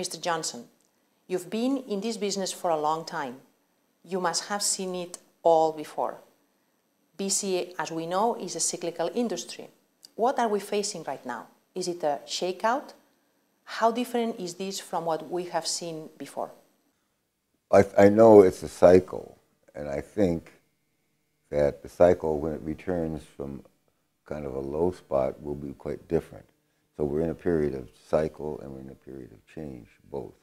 Mr. Johnson, you've been in this business for a long time. You must have seen it all before. VC, as we know, is a cyclical industry. What are we facing right now? Is it a shakeout? How different is this from what we have seen before? I know it's a cycle, and I think that the cycle, when it returns from kind of a low spot, will be quite different. So we're in a period of cycle and we're in a period of change, both.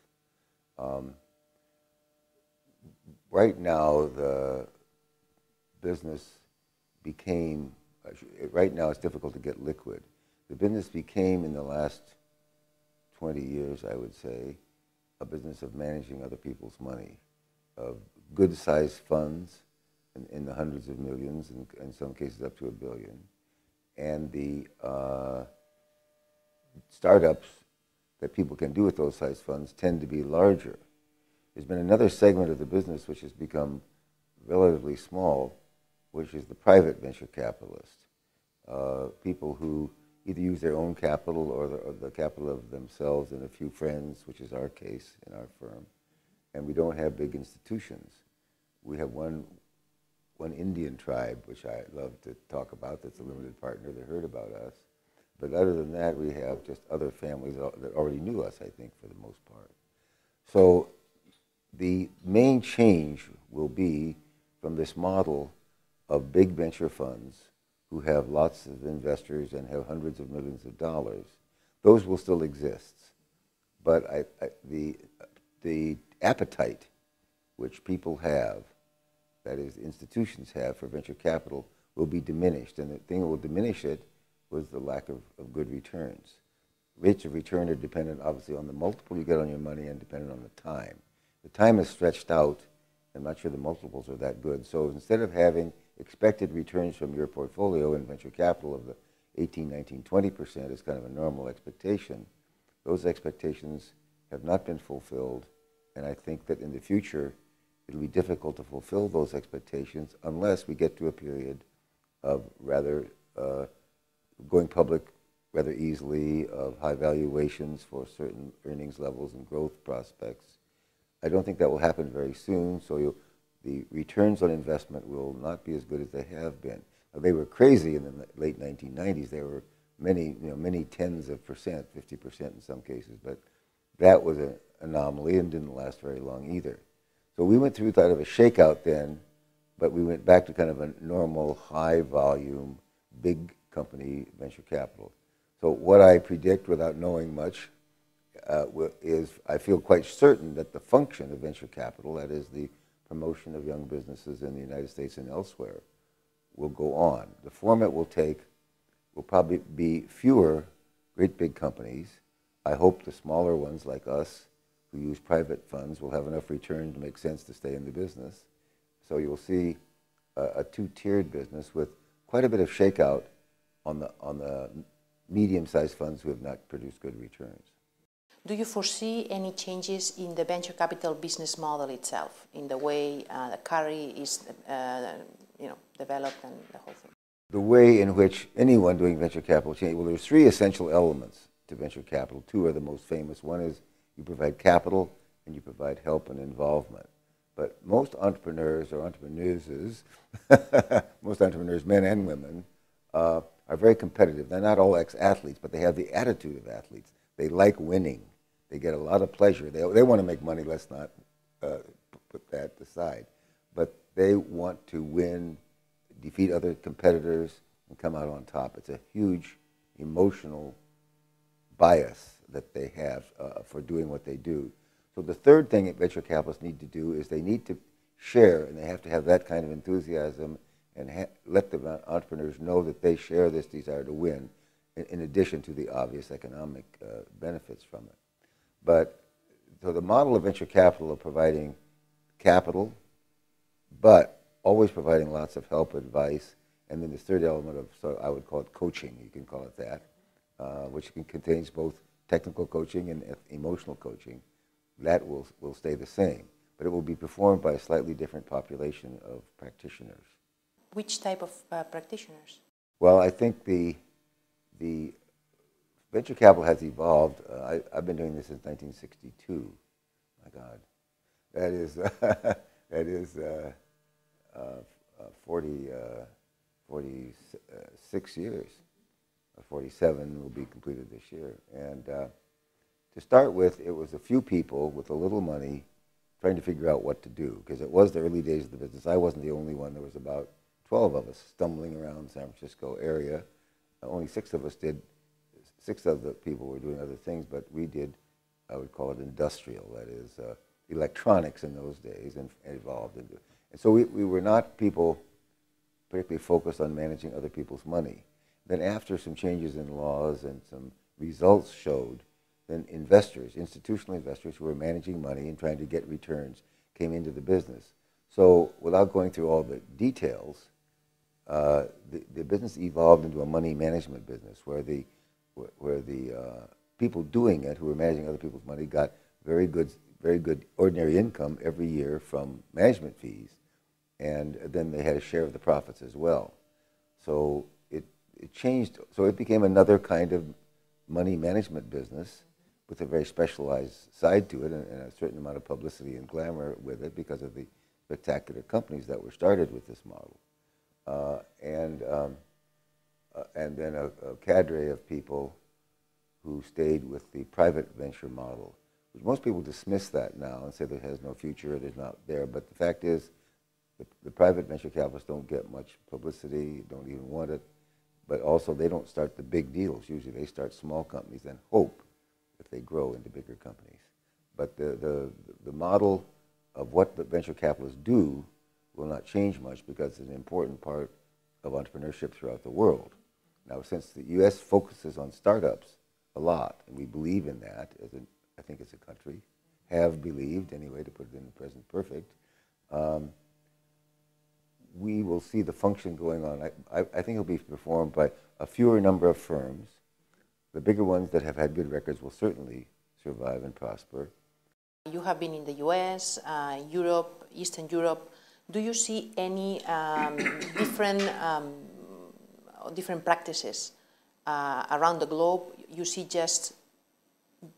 Right now, the business became, right now it's difficult to get liquid. The business became, in the last 20 years, I would say, a business of managing other people's money, of good-sized funds in the hundreds of millions, and in some cases up to $1 billion. And the startups that people can do with those size funds tend to be larger. There's been another segment of the business which has become relatively small, which is the private venture capitalist. People who either use their own capital or the capital of themselves and a few friends, which is our case in our firm. And we don't have big institutions. We have one Indian tribe, which I love to talk about, that's a limited partner that heard about us. But other than that, we have just other families that already knew us, I think, for the most part. So the main change will be from this model of big venture funds who have lots of investors and have hundreds of millions of dollars. Those will still exist. But the appetite which people have, that is, institutions have for venture capital, will be diminished. And the thing that will diminish it was the lack of good returns. Rates of return are dependent, obviously, on the multiple you get on your money and dependent on the time. The time is stretched out. I'm not sure the multiples are that good. So instead of having expected returns from your portfolio in venture capital of the 18, 19, 20% is kind of a normal expectation, those expectations have not been fulfilled. And I think that in the future, it'll be difficult to fulfill those expectations unless we get to a period of rather going public rather easily, of high valuations for certain earnings levels and growth prospects. I don't think that will happen very soon, so the returns on investment will not be as good as they have been. Now, they were crazy in the late 1990s. There were many tens of percent, 50% in some cases, but that was an anomaly and didn't last very long either. So we went through kind of a shakeout then, but we went back to kind of a normal, high volume, big company venture capital. So what I predict without knowing much is I feel quite certain that the function of venture capital, that is the promotion of young businesses in the United States and elsewhere, will go on. The form it will take will probably be fewer great big companies. I hope the smaller ones like us who use private funds will have enough return to make sense to stay in the business. So you'll see a two-tiered business with quite a bit of shakeout on the medium-sized funds who have not produced good returns. Do you foresee any changes in the venture capital business model itself, in the way the carry is developed and the whole thing? The way in which anyone doing venture capital change, well, there's three essential elements to venture capital. Two are the most famous. One is you provide capital and you provide help and involvement. But most entrepreneurs or entrepreneuses, most entrepreneurs, men and women, are very competitive. They're not all ex-athletes, but they have the attitude of athletes. They like winning. They get a lot of pleasure. They want to make money. Let's not put that aside. But they want to win, defeat other competitors, and come out on top. It's a huge emotional bias that they have for doing what they do. So the third thing that venture capitalists need to do is they need to share, and they have to have that kind of enthusiasm and let the entrepreneurs know that they share this desire to win, in addition to the obvious economic benefits from it. But so the model of venture capital of providing capital, but always providing lots of help, advice, and then this third element of, so I would call it coaching, you can call it that, which contains both technical coaching and emotional coaching, that will stay the same. But it will be performed by a slightly different population of practitioners. Which type of practitioners? Well, I think the venture capital has evolved. I've been doing this since 1962. My God, that is that is 46 years. 47 will be completed this year. And to start with, it was a few people with a little money trying to figure out what to do, because it was the early days of the business. I wasn't the only one. There was about 12 of us stumbling around the San Francisco area. Only 6 of us did. 6 of the people were doing other things, but we did, I would call it industrial, that is electronics in those days, and evolved into it. And so we were not people particularly focused on managing other people's money. Then after some changes in laws and some results showed, then investors, institutional investors who were managing money and trying to get returns, came into the business. So without going through all the details, the business evolved into a money management business where the people doing it, who were managing other people's money, got very good ordinary income every year from management fees, and then they had a share of the profits as well. So it changed. So it became another kind of money management business with a very specialized side to it, and a certain amount of publicity and glamour with it because of the spectacular companies that were started with this model. And then a cadre of people who stayed with the private venture model. Most people dismiss that now and say that it has no future, it is not there. But the fact is, the private venture capitalists don't get much publicity, don't even want it. But also, they don't start the big deals. Usually, they start small companies and hope that they grow into bigger companies. But the model of what the venture capitalists do will not change much, because it's an important part of entrepreneurship throughout the world. Now, since the U.S. focuses on startups a lot, and we believe in that, I think as a country, have believed, anyway, to put it in the present perfect, we will see the function going on. I think it'll be performed by a fewer number of firms. The bigger ones that have had good records will certainly survive and prosper. You have been in the US, Europe, Eastern Europe. Do you see any different practices around the globe? You see just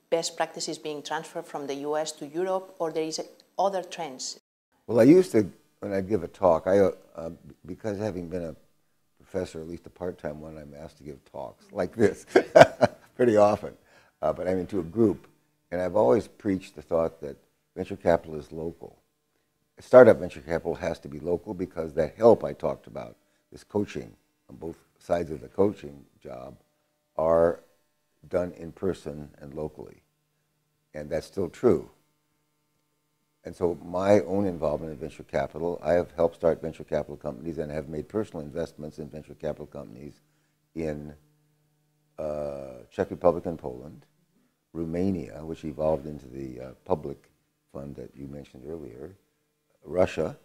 best practices being transferred from the US to Europe, or there is other trends? Well, I used to, when I give a talk, because having been a professor, at least a part-time one, I'm asked to give talks like this pretty often. But I'm into a group, and I've always preached the thought that venture capital is local. Startup venture capital has to be local, because that help I talked about, this coaching on both sides of the coaching job, are done in person and locally. And that's still true. And so my own involvement in venture capital, I have helped start venture capital companies and have made personal investments in venture capital companies in Czech Republic and Poland, Romania, which evolved into the public fund that you mentioned earlier, Russia,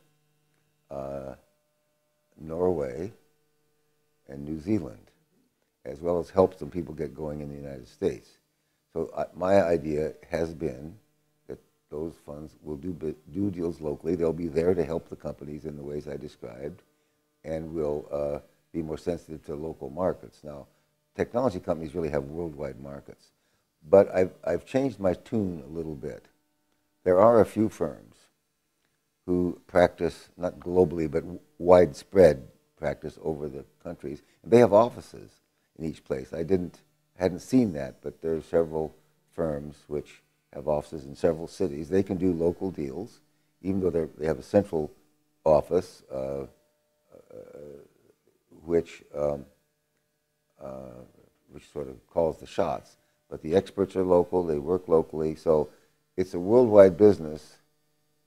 Norway, and New Zealand, as well as help some people get going in the United States. So my idea has been that those funds will do deals locally. They'll be there to help the companies in the ways I described, and will be more sensitive to local markets. Now, technology companies really have worldwide markets, but I've changed my tune a little bit. There are a few firms who practice, not globally, but widespread practice over the countries. And they have offices in each place. I hadn't seen that, but there are several firms which have offices in several cities. They can do local deals, even though they have a central office which sort of calls the shots. But the experts are local, they work locally, so it's a worldwide business,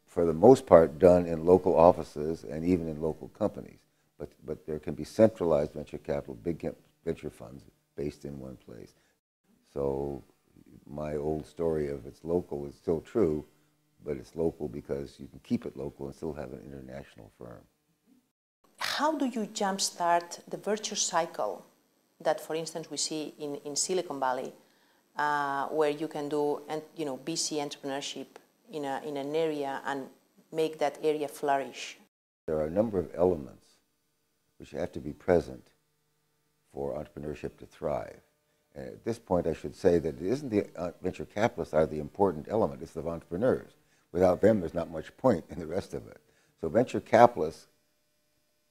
for the most part done in local offices and even in local companies. But there can be centralized venture capital, big venture funds based in one place. So my old story of it's local is still true, but it's local because you can keep it local and still have an international firm. How do you jumpstart the virtuous cycle that, for instance, we see in Silicon Valley, where you can do BC entrepreneurship in an area and make that area flourish? There are a number of elements which have to be present for entrepreneurship to thrive. And at this point, I should say that it isn't the venture capitalists are the important element, it's the entrepreneurs. Without them, there's not much point in the rest of it. So venture capitalists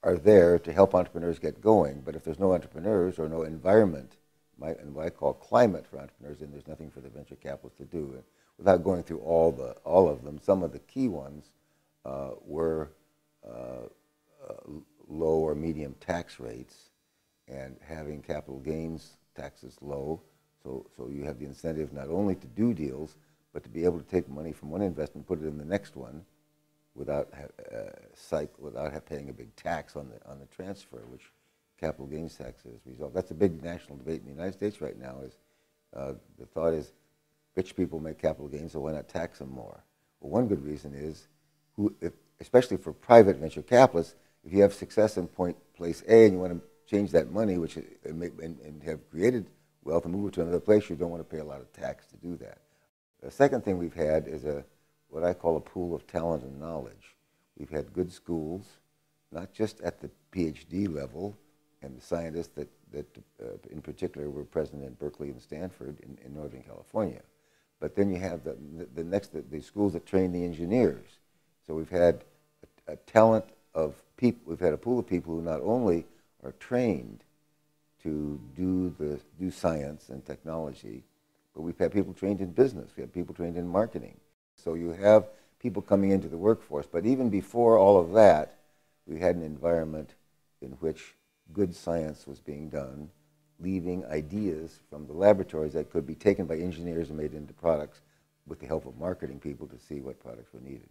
are there to help entrepreneurs get going, but if there's no entrepreneurs or no environment, and what I call climate for entrepreneurs, then there's nothing for the venture capitalists to do. And without going through all of them, some of the key ones were low or medium tax rates and having capital gains taxes low, so you have the incentive not only to do deals, but to be able to take money from one investment, put it in the next one, without paying a big tax on the transfer, which capital gains tax is result. That's a big national debate in the United States right now. Is the thought is rich people make capital gains, so why not tax them more? Well, one good reason is, especially for private venture capitalists, if you have success in place A and you want to change that money, and have created wealth and move it to another place, you don't want to pay a lot of tax to do that. The second thing we've had is what I call a pool of talent and knowledge. We've had good schools, not just at the PhD level, and the scientists that in particular were present in Berkeley and Stanford in Northern California. But then you have the schools that train the engineers. So we've had a talent of people. We've had a pool of people who not only are trained to do science and technology, but we've had people trained in business. We have people trained in marketing. So you have people coming into the workforce. But even before all of that, we had an environment in which good science was being done, leaving ideas from the laboratories that could be taken by engineers and made into products with the help of marketing people to see what products were needed.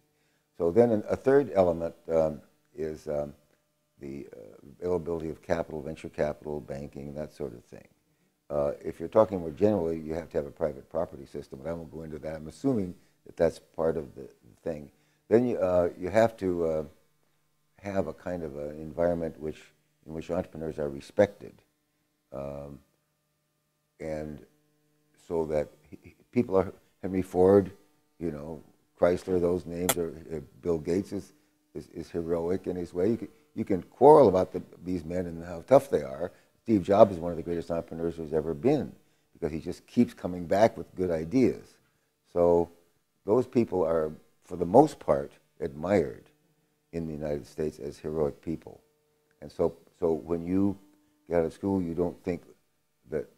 So then a third element is the availability of capital, venture capital, banking, that sort of thing. If you're talking more generally, you have to have a private property system, but I won't go into that. I'm assuming that that's part of the thing. Then you have to have a kind of an environment in which entrepreneurs are respected, and so that people are Henry Ford, Chrysler, those names, or Bill Gates is heroic in his way. You can quarrel about these men and how tough they are. Steve Jobs is one of the greatest entrepreneurs there's ever been because he just keeps coming back with good ideas. So those people are, for the most part, admired in the United States as heroic people. And so when you get out of school, you don't think that,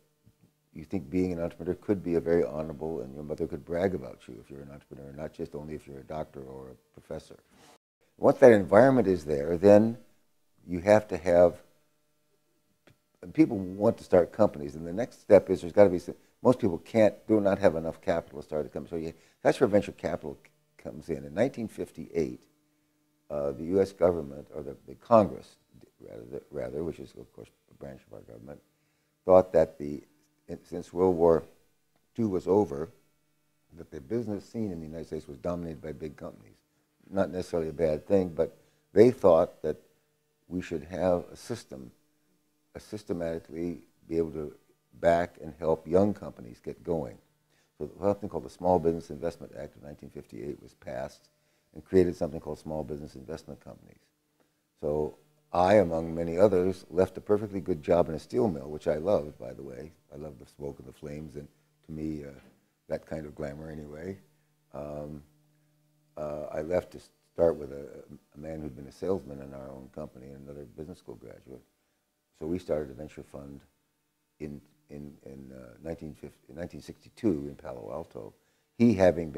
you think being an entrepreneur could be a very honorable, and your mother could brag about you if you're an entrepreneur, not just only if you're a doctor or a professor. Once that environment is there, then you have to have, people want to start companies, and the next step is there's got to be, most people do not have enough capital to start a company. So that's where venture capital comes in. In 1958, the U.S. government, or the Congress, rather, which is, of course, a branch of our government, thought that since World War II was over, that the business scene in the United States was dominated by big companies. Not necessarily a bad thing, but they thought that we should have a systematically be able to back and help young companies get going. So something called the Small Business Investment Act of 1958 was passed and created something called small business investment companies. So I, among many others, left a perfectly good job in a steel mill, which I loved, by the way. I loved the smoke and the flames, and to me, that kind of glamour anyway. I left to start with a man who'd been a salesman in our own company, and another business school graduate. So we started a venture fund in 1962 in Palo Alto. He having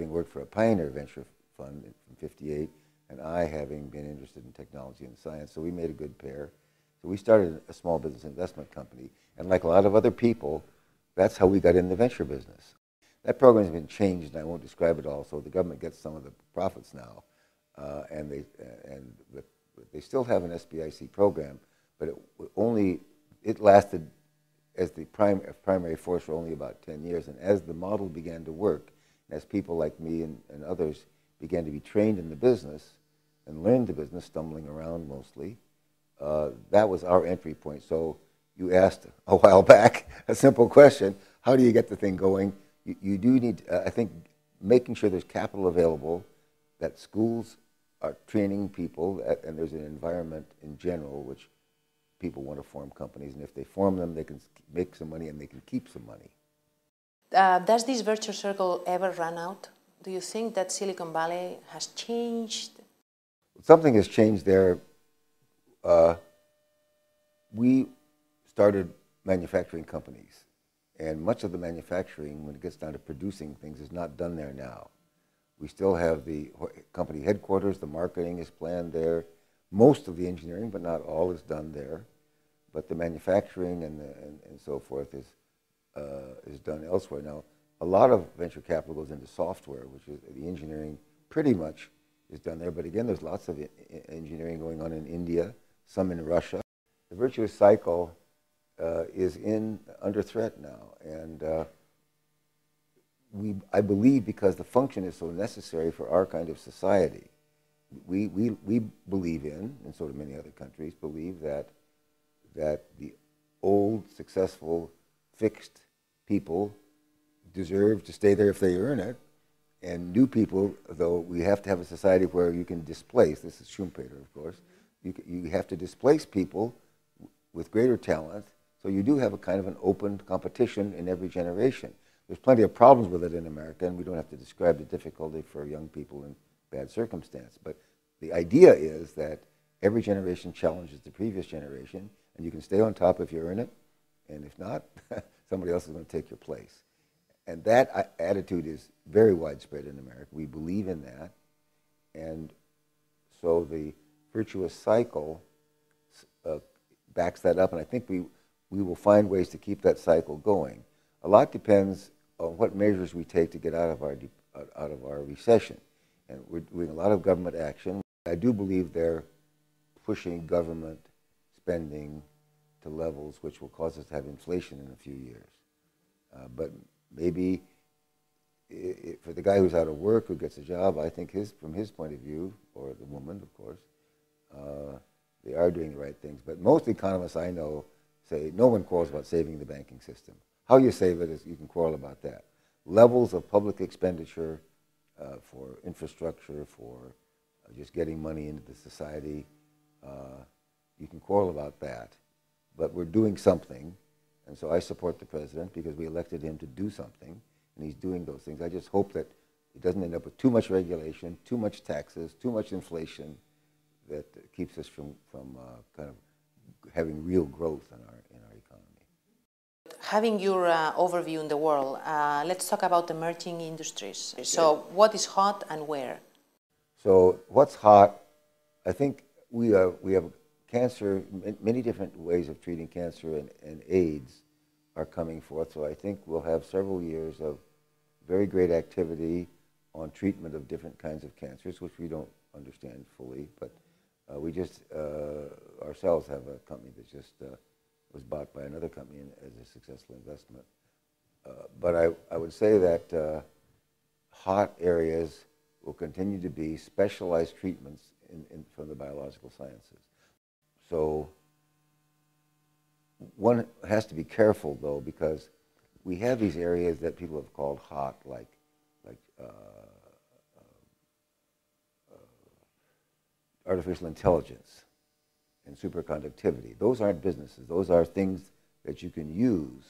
worked for a Pioneer venture fund from '58, and I having been interested in technology and science. So we made a good pair. So we started a small business investment company, and like a lot of other people, that's how we got in the venture business. That program has been changed, and I won't describe it all. So the government gets some of the profits now, and they still have an SBIC program, but it lasted as the primary force for only about 10 years. And as the model began to work, as people like me and others began to be trained in the business and learned the business, stumbling around mostly, that was our entry point. So you asked a while back a simple question: how do you get the thing going? You do need, I think, making sure there's capital available, that schools are training people, and there's an environment in general which people want to form companies, and if they form them, they can make some money and they can keep some money. Does this virtuous circle ever run out? Do you think that Silicon Valley has changed? Something has changed there. We started manufacturing companies, and much of the manufacturing, when it gets down to producing things, is not done there now. We still have the company headquarters, the marketing is planned there. Most of the engineering, but not all, is done there. But the manufacturing and so forth is done elsewhere. Now, a lot of venture capital goes into software, which is the engineering pretty much is done there. But again, there's lots of engineering going on in India, some in Russia. The virtuous cycle is under threat now, and I believe because the function is so necessary for our kind of society, we believe in, and so do many other countries, believe that the old, successful, fixed people deserve to stay there if they earn it, and new people, though we have to have a society where you can displace, this is Schumpeter, of course, you have to displace people with greater talent, so you do have a kind of an open competition in every generation. There's plenty of problems with it in America, and we don't have to describe the difficulty for young people in bad circumstance. But the idea is that every generation challenges the previous generation, and you can stay on top if you earn it, and if not, somebody else is going to take your place. And that attitude is very widespread in America. We believe in that. And so the virtuous cycle backs that up, and I think we will find ways to keep that cycle going. A lot depends on what measures we take to get out of our recession. And we're doing a lot of government action. I do believe they're pushing government spending to levels which will cause us to have inflation in a few years. But maybe for the guy who's out of work, who gets a job, I think from his point of view, or the woman, of course, they are doing the right things. But most economists I know say no one quarrels about saving the banking system. How you save it is you can quarrel about that. Levels of public expenditure for infrastructure, for just getting money into the society, you can quarrel about that. But we're doing something, and so I support the president because we elected him to do something, and he's doing those things. I just hope that it doesn't end up with too much regulation, too much taxes, too much inflation that keeps us from kind of having real growth in our economy. Having your overview in the world, let's talk about emerging industries. So what is hot and where? So what's hot, I think we have cancer, many different ways of treating cancer, and AIDS are coming forth. So I think we'll have several years of very great activity on treatment of different kinds of cancers, which we don't understand fully, but we just ourselves have a company that just was bought by another company as a successful investment. But I would say that hot areas will continue to be specialized treatments from the biological sciences. So one has to be careful, though, because we have these areas that people have called hot, like artificial intelligence and superconductivity. Those aren't businesses. Those are things that you can use.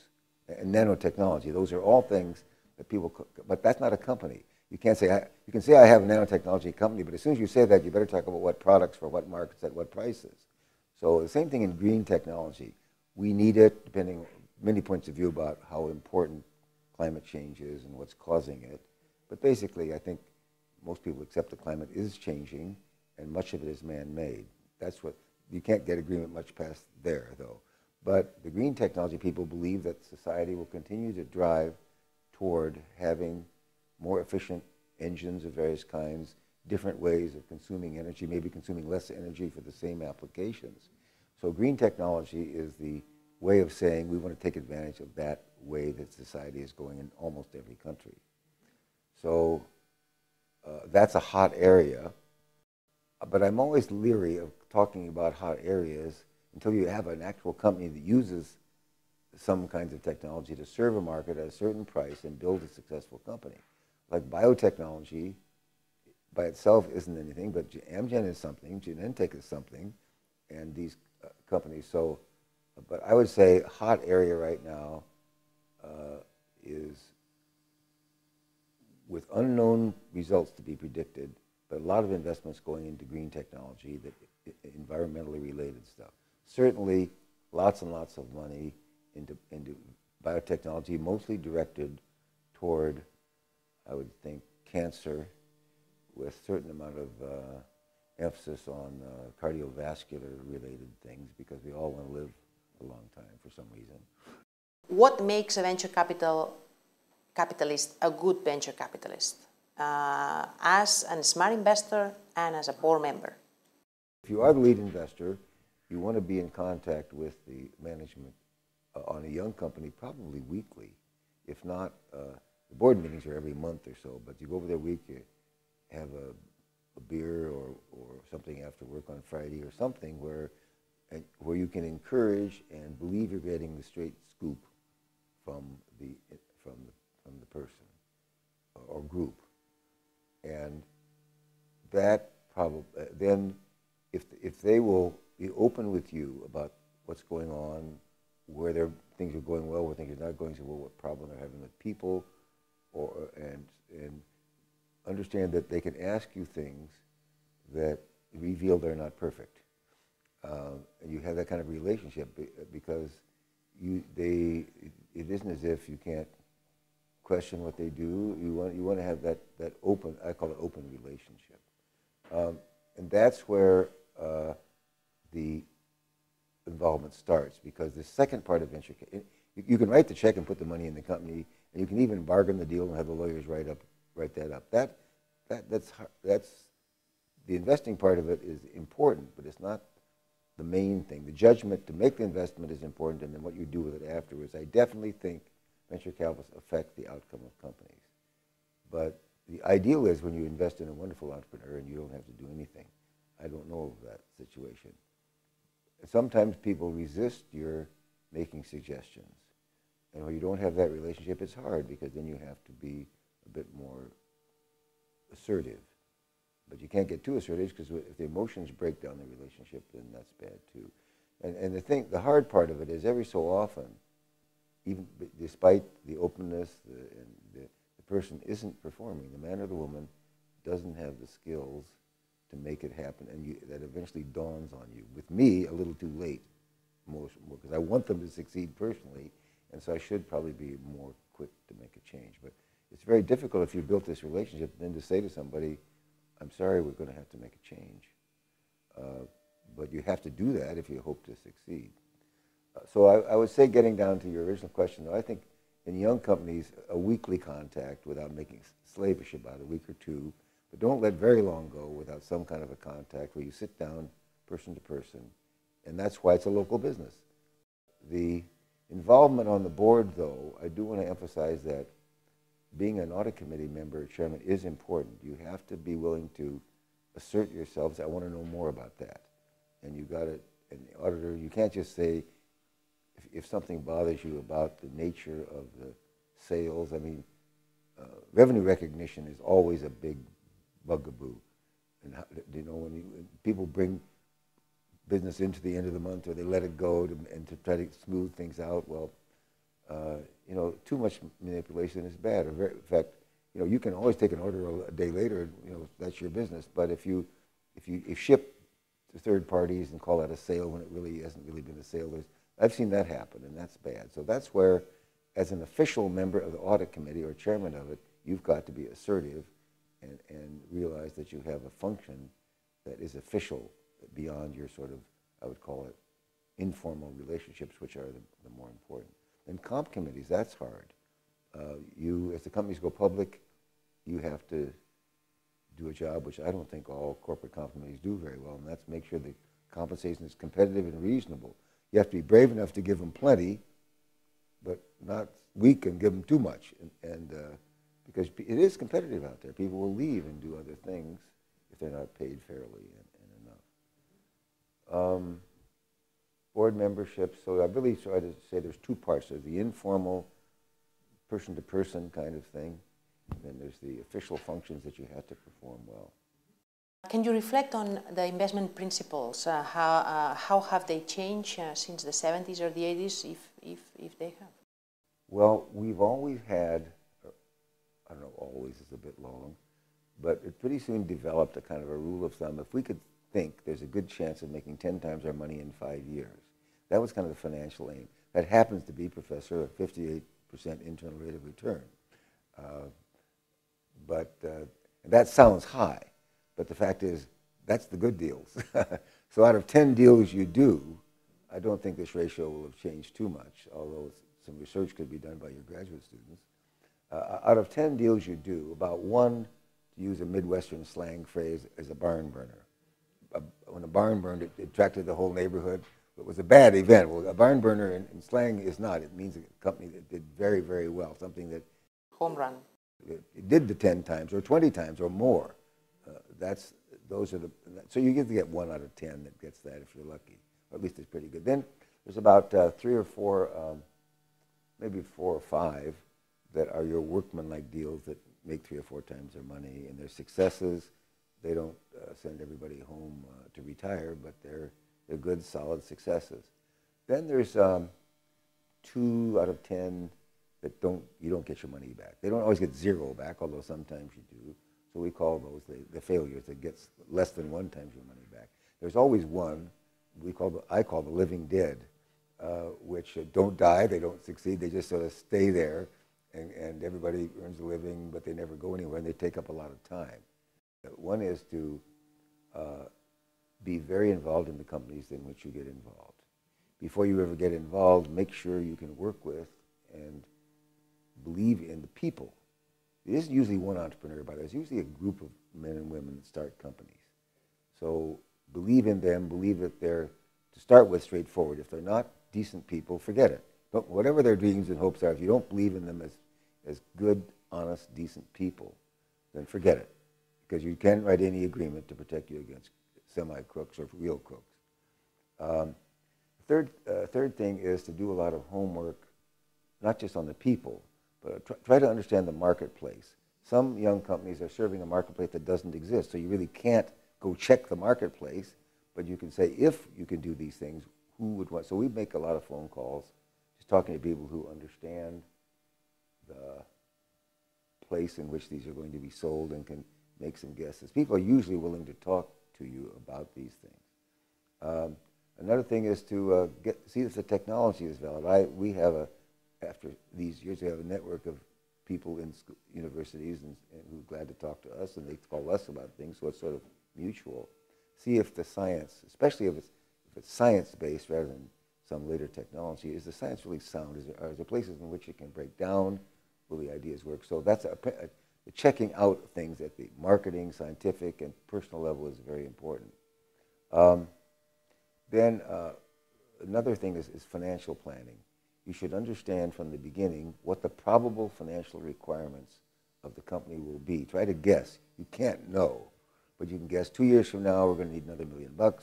And nanotechnology, those are all things that people, but that's not a company. You can't say, you can say I have a nanotechnology company, but as soon as you say that, you better talk about what products for what markets at what prices. So the same thing in green technology. We need it, depending on many points of view about how important climate change is and what's causing it. But basically, I think most people accept the climate is changing, and much of it is man-made. That's what, you can't get agreement much past there, though. But the green technology people believe that society will continue to drive toward having more efficient engines of various kinds, different ways of consuming energy, maybe consuming less energy for the same applications. So green technology is the way of saying we want to take advantage of that way that society is going in almost every country. So that's a hot area. But I'm always leery of talking about hot areas until you have an actual company that uses some kinds of technology to serve a market at a certain price and build a successful company. Like biotechnology by itself isn't anything, but Amgen is something, Genentech is something, and these companies. So, but I would say a hot area right now is with unknown results to be predicted, but a lot of investments going into green technology, that environmentally related stuff. Certainly, lots and lots of money into biotechnology, mostly directed toward, I would think, cancer, with a certain amount of emphasis on cardiovascular related things, because we all want to live a long time for some reason. What makes a venture capitalist a good venture capitalist, as a smart investor and as a board member? If you are the lead investor, you want to be in contact with the management on a young company, probably weekly. If not, the board meetings are every month or so, but you go over there weekly, have a beer or something after work on Friday or something where you can encourage and believe you're getting the straight scoop from the person or group. And that probably, then if they will be open with you about what's going on, where things are going well, where things are not going so well, what problem they're having with people, and understand that they can ask you things that reveal they're not perfect. And you have that kind of relationship because it isn't as if you can't question what they do. You want to have that open, I call it open relationship. And that's where the involvement starts, because the second part of venture, you can write the check and put the money in the company, and you can even bargain the deal and have the lawyers write that up. That's the investing part of it is important, but it's not the main thing. The judgment to make the investment is important, and then what you do with it afterwards. I definitely think venture capitalists affect the outcome of companies. But the ideal is when you invest in a wonderful entrepreneur and you don't have to do anything. I don't know of that situation. Sometimes people resist your making suggestions. And when you don't have that relationship, it's hard, because then you have to be a bit more assertive. But you can't get too assertive, because if the emotions break down the relationship, then that's bad too. And the hard part of it is, every so often, even despite the openness, the person isn't performing. The man or the woman doesn't have the skills to make it happen, and that eventually dawns on you. With me, a little too late, because I want them to succeed personally, and so I should probably be more quick to make a change. But it's very difficult if you built this relationship, then to say to somebody, I'm sorry, we're going to have to make a change. But you have to do that if you hope to succeed. So I would say, getting down to your original question, though, I think in young companies, a weekly contact without making slavish about it, a week or two, but don't let very long go without some kind of a contact where you sit down person to person, and that's why it's a local business. The involvement on the board, though, I do want to emphasize that being an audit committee member or chairman is important. You have to be willing to assert yourselves. I want to know more about that. And you got it, and the auditor, you can't just say, if something bothers you about the nature of the sales. I mean, revenue recognition is always a big bugaboo. And when people bring business into the end of the month, or they let it go to try to smooth things out, well, too much manipulation is bad. In fact, you can always take an order a day later, that's your business. But if you ship to third parties and call that a sale when it really hasn't really been a sale, I've seen that happen, and that's bad. So that's where, as an official member of the audit committee or chairman of it, you've got to be assertive and realize that you have a function that is official beyond your sort of, I would call it, informal relationships, which are the more important. And comp committees, that's hard. As the companies go public, you have to do a job which I don't think all corporate comp committees do very well, and that's make sure the compensation is competitive and reasonable. You have to be brave enough to give them plenty, but not weak and give them too much. Because it is competitive out there. People will leave and do other things if they're not paid fairly and enough. Board membership, so I really try to say there's two parts. There's the informal, person-to-person kind of thing, and then there's the official functions that you have to perform well. Can you reflect on the investment principles? How have they changed since the 70s or the 80s, if they have? Well, we've always had, I don't know, always is a bit long, but it pretty soon developed a kind of a rule of thumb. If we could think there's a good chance of making 10 times our money in 5 years, that was kind of the financial aim. That happens to be, Professor, a 58% internal rate of return. But that sounds high, but the fact is that's the good deals. So out of 10 deals you do, I don't think this ratio will have changed too much, although some research could be done by your graduate students. Out of 10 deals you do, about one, to use a Midwestern slang phrase, is a barn burner. When a barn burned, it attracted the whole neighborhood. It was a bad event. Well, a barn burner in slang is not. It means a company that did very, very well, something that Home run. it did the 10 times or 20 times or more. So you get to get 1 out of 10 that gets that if you're lucky, or at least it's pretty good. Then there's about 3 or 4, maybe 4 or 5 that are your workman-like deals that make 3 or 4 times their money, and they're successes. They don't send everybody home to retire, but they're good, solid successes. Then there's 2 out of 10 that you don't get your money back. They don't always get 0 back, although sometimes you do. So we call those the failures that gets less than 1 times your money back. There's always one I call the living dead, which don't die, they don't succeed, they just sort of stay there, and everybody earns a living, but they never go anywhere, and they take up a lot of time. One is to be very involved in the companies in which you get involved. Before you ever get involved, make sure you can work with and believe in the people. It isn't usually one entrepreneur, but it's usually a group of men and women that start companies. So believe in them, believe that they're, to start with, straightforward. If they're not decent people, forget it. But whatever their dreams and hopes are, if you don't believe in them as good, honest, decent people, then forget it. Because you can't write any agreement to protect you against semi-crooks or real crooks. Third thing is to do a lot of homework, not just on the people, but try to understand the marketplace. Some young companies are serving a marketplace that doesn't exist, so you really can't go check the marketplace, but you can say, if you can do these things, who would want? So we make a lot of phone calls, just talking to people who understand the place in which these are going to be sold and can make some guesses. People are usually willing to talk to you about these things. Another thing is to see if the technology is valid. After these years, we have a network of people in universities and who are glad to talk to us, and they call us about things, so it's sort of mutual. See if the science, especially if it's science-based rather than some later technology, is the science really sound? Are there places in which it can break down? Will the ideas work? So that's the checking out things at the marketing, scientific, and personal level is very important. Then another thing is financial planning. You should understand from the beginning what the probable financial requirements of the company will be. Try to guess. You can't know, but you can guess 2 years from now we're going to need another $1 million.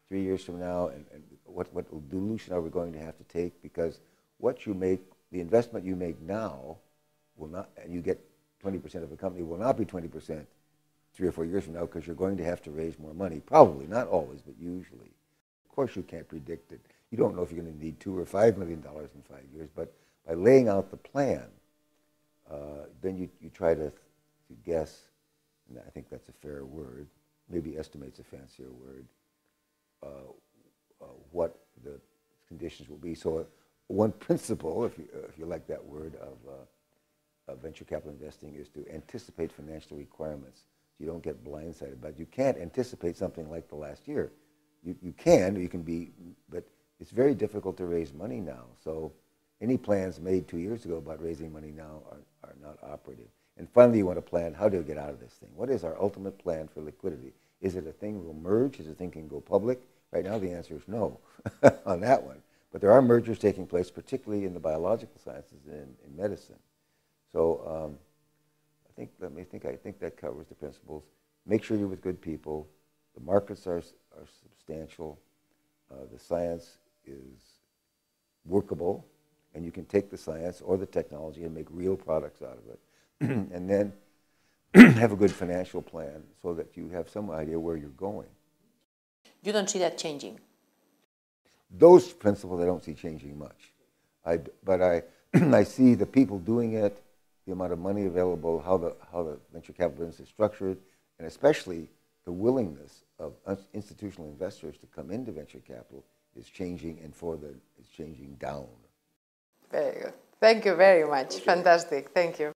3 years from now, and what dilution are we going to have to take? Because what you make, the investment you make now, will not, and you get 20% of a company, will not be 20% 3 or 4 years from now, because you're going to have to raise more money. Probably, not always, but usually. Of course, you can't predict it. You don't know if you're going to need $2 or $5 million in 5 years, but by laying out the plan, then you try to guess, and I think that's a fair word, maybe estimate's a fancier word, what the conditions will be. So one principle, if you like that word, of venture capital investing is to anticipate financial requirements. So you don't get blindsided. But you can't anticipate something like the last year. You can be, but it's very difficult to raise money now. So any plans made 2 years ago about raising money now are not operative. And finally, you want to plan how to get out of this thing. What is our ultimate plan for liquidity? Is it a thing we'll merge? Is it a thing can go public? Right now, the answer is no on that one. But there are mergers taking place, particularly in the biological sciences and in medicine. So I think that covers the principles. Make sure you're with good people. The markets are substantial. The science is workable, and you can take the science or the technology and make real products out of it. And then have a good financial plan so that you have some idea where you're going. You don't see that changing? Those principles I don't see changing much. But I see the people doing it, the amount of money available, how the venture capital business is structured, and especially the willingness of institutional investors to come into venture capital is changing, and it's changing down. Very good. Thank you very much. Okay. Fantastic. Thank you.